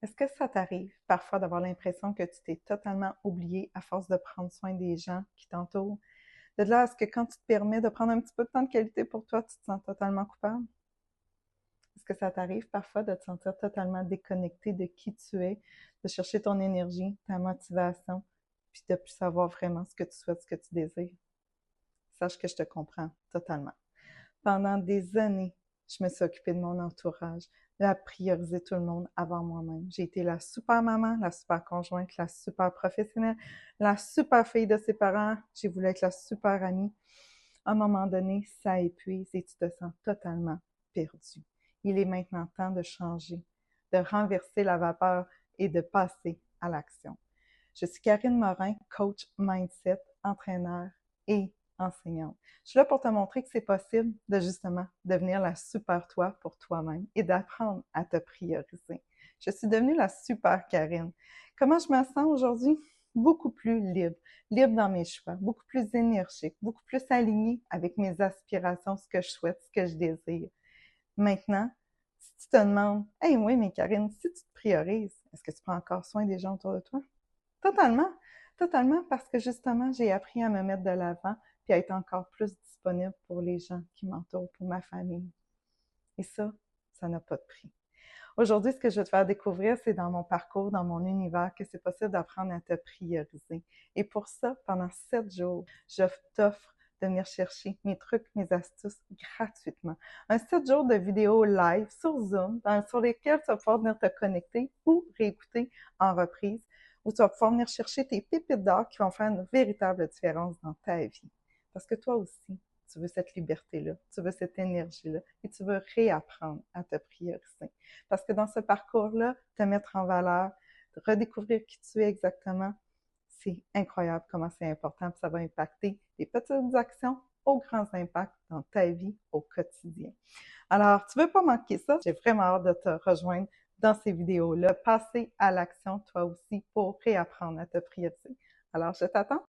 Est-ce que ça t'arrive parfois d'avoir l'impression que tu t'es totalement oublié à force de prendre soin des gens qui t'entourent? De là à ce que quand tu te permets de prendre un petit peu de temps de qualité pour toi, tu te sens totalement coupable? Est-ce que ça t'arrive parfois de te sentir totalement déconnecté de qui tu es, de chercher ton énergie, ta motivation, puis de plus savoir vraiment ce que tu souhaites, ce que tu désires? Sache que je te comprends totalement. Pendant des années, je me suis occupée de mon entourage, à prioriser tout le monde avant moi-même. J'ai été la super maman, la super conjointe, la super professionnelle, la super fille de ses parents. J'ai voulu être la super amie. À un moment donné, ça épuise et tu te sens totalement perdu. Il est maintenant temps de changer, de renverser la vapeur et de passer à l'action. Je suis Karine Morin, coach mindset, entraîneur et enseignante. Je suis là pour te montrer que c'est possible de justement devenir la super toi pour toi-même et d'apprendre à te prioriser. Je suis devenue la super Karine. Comment je me sens aujourd'hui? Beaucoup plus libre, libre dans mes choix, beaucoup plus énergique, beaucoup plus alignée avec mes aspirations, ce que je souhaite, ce que je désire. Maintenant, si tu te demandes, hey, oui, mais Karine, si tu te priorises, est-ce que tu prends encore soin des gens autour de toi? Totalement, totalement, parce que justement, j'ai appris à me mettre de l'avant puis à être encore plus disponible pour les gens qui m'entourent, pour ma famille. Et ça n'a pas de prix. Aujourd'hui, ce que je vais te faire découvrir, c'est dans mon parcours, dans mon univers, que c'est possible d'apprendre à te prioriser. Et pour ça, pendant 7 jours, je t'offre de venir chercher mes trucs, mes astuces gratuitement. Un 7 jours de vidéos live sur Zoom, sur lesquels tu vas pouvoir venir te connecter ou réécouter en reprise, où tu vas pouvoir venir chercher tes pépites d'or qui vont faire une véritable différence dans ta vie. Parce que toi aussi, tu veux cette liberté-là, tu veux cette énergie-là et tu veux réapprendre à te prioriser. Parce que dans ce parcours-là, te mettre en valeur, redécouvrir qui tu es exactement, c'est incroyable comment c'est important, puis ça va impacter des petites actions aux grands impacts dans ta vie au quotidien. Alors, tu veux pas manquer ça? J'ai vraiment hâte de te rejoindre dans ces vidéos-là. Passer à l'action, toi aussi, pour réapprendre à te prioriser. Alors, je t'attends.